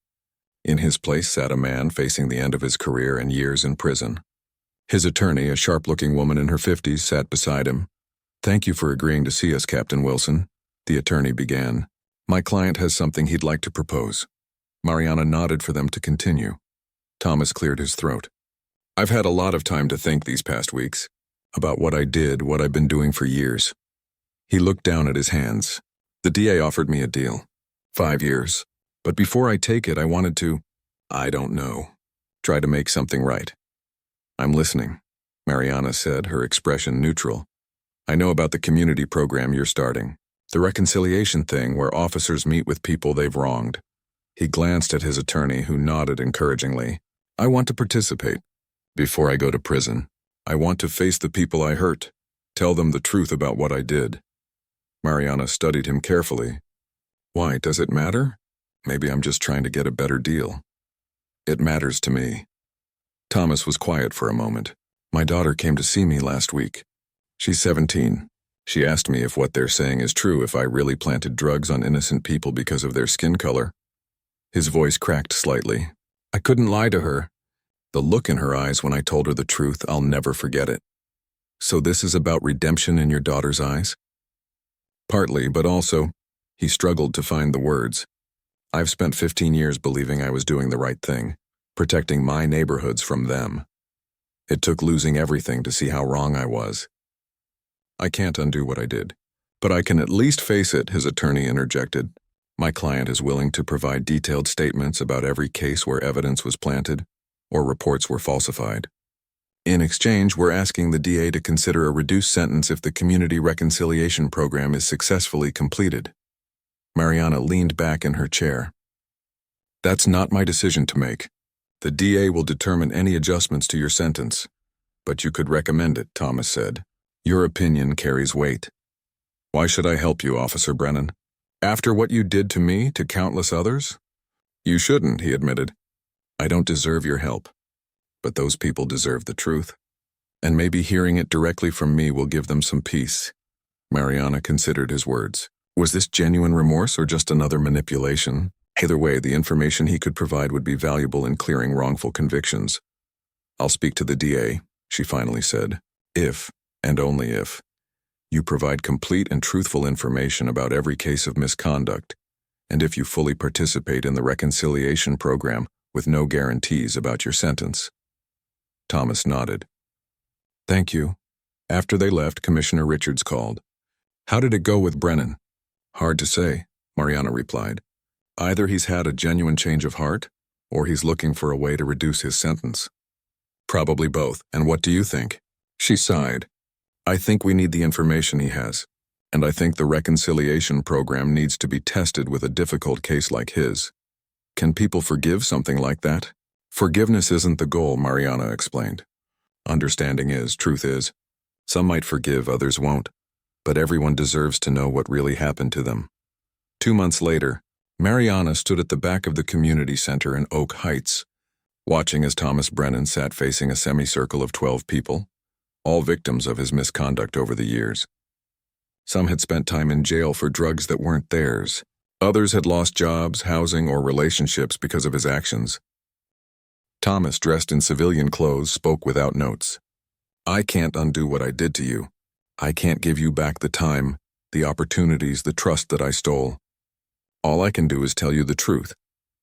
In his place sat a man facing the end of his career and years in prison. His attorney, a sharp-looking woman in her 50s, sat beside him. "Thank you for agreeing to see us, Captain Wilson," the attorney began. "My client has something he'd like to propose." Mariana nodded for them to continue. Thomas cleared his throat. "I've had a lot of time to think these past weeks, about what I did, what I've been doing for years." He looked down at his hands. "The DA offered me a deal. 5 years. But before I take it, I wanted to, I don't know, try to make something right." "I'm listening," Mariana said, her expression neutral. "I know about the community program you're starting, the reconciliation thing where officers meet with people they've wronged." He glanced at his attorney, who nodded encouragingly. "I want to participate. Before I go to prison, I want to face the people I hurt, tell them the truth about what I did." Mariana studied him carefully. "Why, does it matter? Maybe I'm just trying to get a better deal." "It matters to me." Thomas was quiet for a moment. "My daughter came to see me last week. She's 17. She asked me if what they're saying is true, if I really planted drugs on innocent people because of their skin color." His voice cracked slightly. "I couldn't lie to her. The look in her eyes when I told her the truth, I'll never forget it." "So this is about redemption in your daughter's eyes?" "Partly, but also," he struggled to find the words, "I've spent 15 years believing I was doing the right thing, protecting my neighborhoods from them. It took losing everything to see how wrong I was. I can't undo what I did, but I can at least face it," his attorney interjected. "My client is willing to provide detailed statements about every case where evidence was planted or reports were falsified. In exchange, we're asking the DA to consider a reduced sentence if the community reconciliation program is successfully completed." Mariana leaned back in her chair. "That's not my decision to make. The DA will determine any adjustments to your sentence. But you could recommend it," Thomas said. "Your opinion carries weight." "Why should I help you, Officer Brennan? After what you did to me, to countless others?" "You shouldn't," he admitted. "I don't deserve your help. But those people deserve the truth. And maybe hearing it directly from me will give them some peace." Mariana considered his words. Was this genuine remorse or just another manipulation? Either way, the information he could provide would be valuable in clearing wrongful convictions. "I'll speak to the DA," she finally said, "if, and only if, you provide complete and truthful information about every case of misconduct, and if you fully participate in the reconciliation program with no guarantees about your sentence." Thomas nodded. "Thank you." After they left, Commissioner Richards called. "How did it go with Brennan?" "Hard to say," Mariana replied. "Either he's had a genuine change of heart, or he's looking for a way to reduce his sentence." "Probably both. And what do you think?" She sighed. "I think we need the information he has, and I think the reconciliation program needs to be tested with a difficult case like his." "Can people forgive something like that?" "Forgiveness isn't the goal," Mariana explained. "Understanding is, truth is. Some might forgive, others won't. But everyone deserves to know what really happened to them." 2 months later, Mariana stood at the back of the community center in Oak Heights, watching as Thomas Brennan sat facing a semicircle of 12 people, all victims of his misconduct over the years. Some had spent time in jail for drugs that weren't theirs. Others had lost jobs, housing, or relationships because of his actions. Thomas, dressed in civilian clothes, spoke without notes. "I can't undo what I did to you. I can't give you back the time, the opportunities, the trust that I stole. All I can do is tell you the truth.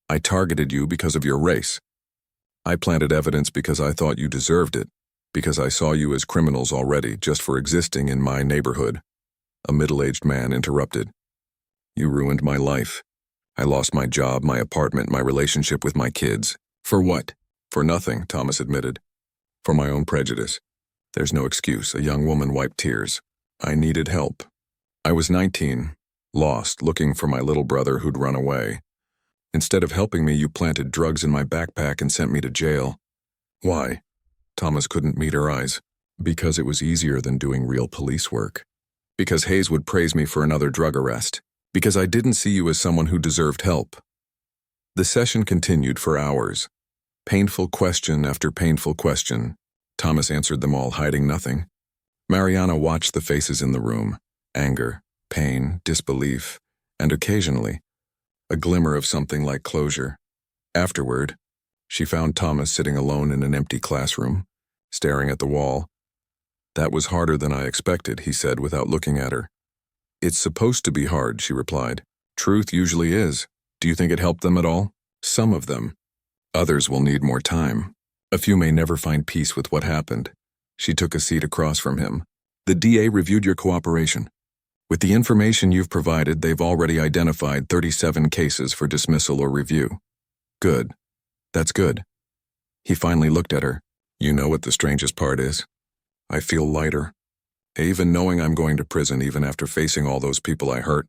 I targeted you because of your race. I planted evidence because I thought you deserved it, because I saw you as criminals already just for existing in my neighborhood." A middle-aged man interrupted. "You ruined my life. I lost my job, my apartment, my relationship with my kids. For what?" "For nothing," Thomas admitted. "For my own prejudice. There's no excuse," a young woman wiped tears. "I needed help. I was 19, lost, looking for my little brother who'd run away. Instead of helping me, you planted drugs in my backpack and sent me to jail." "Why?" Thomas couldn't meet her eyes. "Because it was easier than doing real police work. Because Hayes would praise me for another drug arrest. Because I didn't see you as someone who deserved help." The session continued for hours. Painful question after painful question. Thomas answered them all, hiding nothing. Mariana watched the faces in the room: anger, pain, disbelief, and occasionally, a glimmer of something like closure. Afterward, she found Thomas sitting alone in an empty classroom, staring at the wall. "That was harder than I expected," he said without looking at her. "It's supposed to be hard," she replied. "Truth usually is. Do you think it helped them at all?" "Some of them. Others will need more time. A few may never find peace with what happened." She took a seat across from him. "The DA reviewed your cooperation. With the information you've provided, they've already identified 37 cases for dismissal or review." "Good. That's good." He finally looked at her. "You know what the strangest part is? I feel lighter. Even knowing I'm going to prison, even after facing all those people I hurt,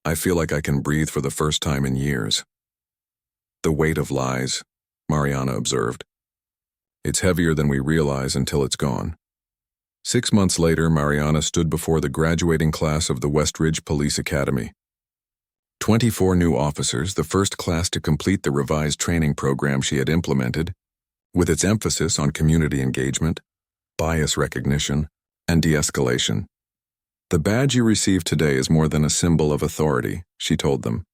I feel like I can breathe for the first time in years." "The weight of lies," Mariana observed. "It's heavier than we realize until it's gone." 6 months later, Mariana stood before the graduating class of the West Ridge Police Academy. 24 new officers, the first class to complete the revised training program she had implemented, with its emphasis on community engagement, bias recognition, and de-escalation. "The badge you receive today is more than a symbol of authority," she told them.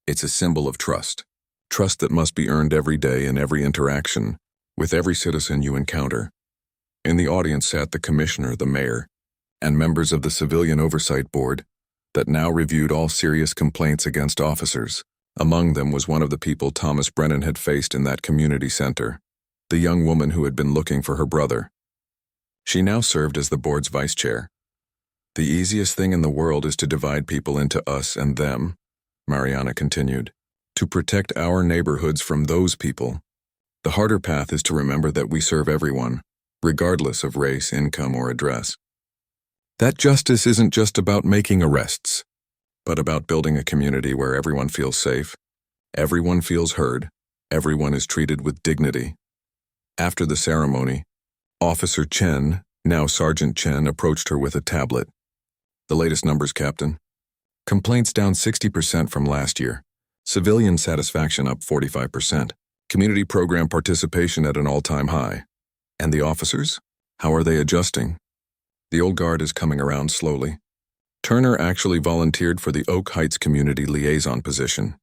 "It's a symbol of trust. Trust that must be earned every day in every interaction, with every citizen you encounter." In the audience sat the commissioner, the mayor, and members of the Civilian Oversight Board that now reviewed all serious complaints against officers. Among them was one of the people Thomas Brennan had faced in that community center, the young woman who had been looking for her brother. She now served as the board's vice chair. "The easiest thing in the world is to divide people into us and them," Mariana continued, "to protect our neighborhoods from those people. The harder path is to remember that we serve everyone, regardless of race, income, or address. That justice isn't just about making arrests, but about building a community where everyone feels safe, everyone feels heard, everyone is treated with dignity." After the ceremony, Officer Chen, now Sergeant Chen, approached her with a tablet. "The latest numbers, Captain. Complaints down 60% from last year. Civilian satisfaction up 45%. Community program participation at an all-time high. And the officers? How are they adjusting?" "The old guard is coming around slowly. Turner actually volunteered for the Oak Heights community liaison position.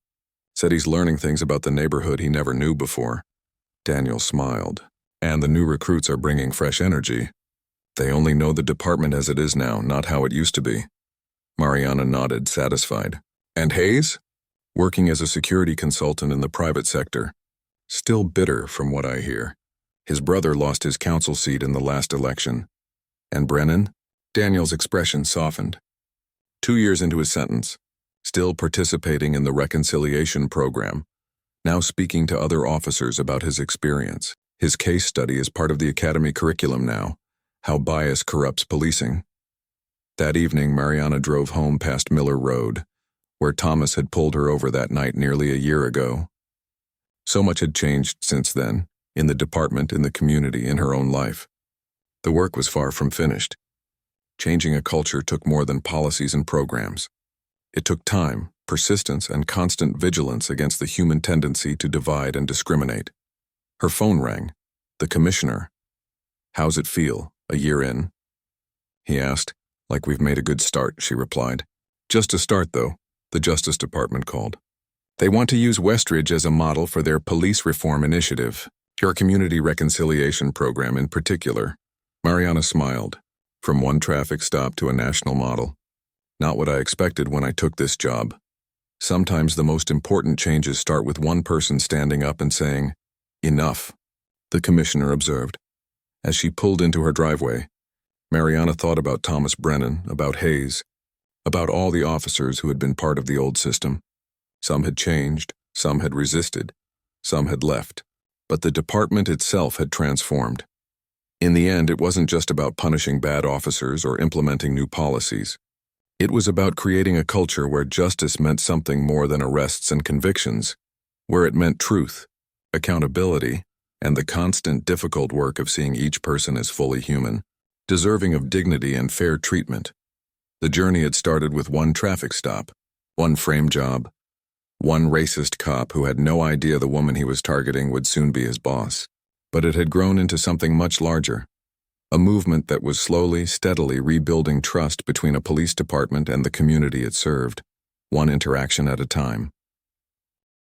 Said he's learning things about the neighborhood he never knew before." Daniel smiled. "And the new recruits are bringing fresh energy. They only know the department as it is now, not how it used to be." Mariana nodded, satisfied. "And Hayes?" "Working as a security consultant in the private sector. Still bitter, from what I hear. His brother lost his council seat in the last election." "And Brennan?" Daniel's expression softened. 2 years into his sentence, still participating in the reconciliation program, now speaking to other officers about his experience. His case study is part of the academy curriculum now, how bias corrupts policing. That evening, Mariana drove home past Miller Road, where Thomas had pulled her over that night nearly a year ago. So much had changed since then, in the department, in the community, in her own life. The work was far from finished. Changing a culture took more than policies and programs. It took time, persistence, and constant vigilance against the human tendency to divide and discriminate. Her phone rang. The commissioner. "How's it feel, a year in?" he asked. "Like we've made a good start," she replied. "Just a start, though," the Justice Department called. "They want to use Westridge as a model for their police reform initiative, your community reconciliation program in particular." Mariana smiled. "From one traffic stop to a national model. Not what I expected when I took this job. Sometimes the most important changes start with one person standing up and saying, 'Enough,'" the commissioner observed. As she pulled into her driveway, Mariana thought about Thomas Brennan, about Hayes, about all the officers who had been part of the old system. Some had changed, some had resisted, some had left, but the department itself had transformed. In the end, it wasn't just about punishing bad officers or implementing new policies. It was about creating a culture where justice meant something more than arrests and convictions, where it meant truth, accountability, and the constant difficult work of seeing each person as fully human, deserving of dignity and fair treatment. The journey had started with one traffic stop, one frame job, One racist cop who had no idea the woman he was targeting would soon be his boss. But it had grown into something much larger. A movement that was slowly, steadily rebuilding trust between a police department and the community it served, one interaction at a time.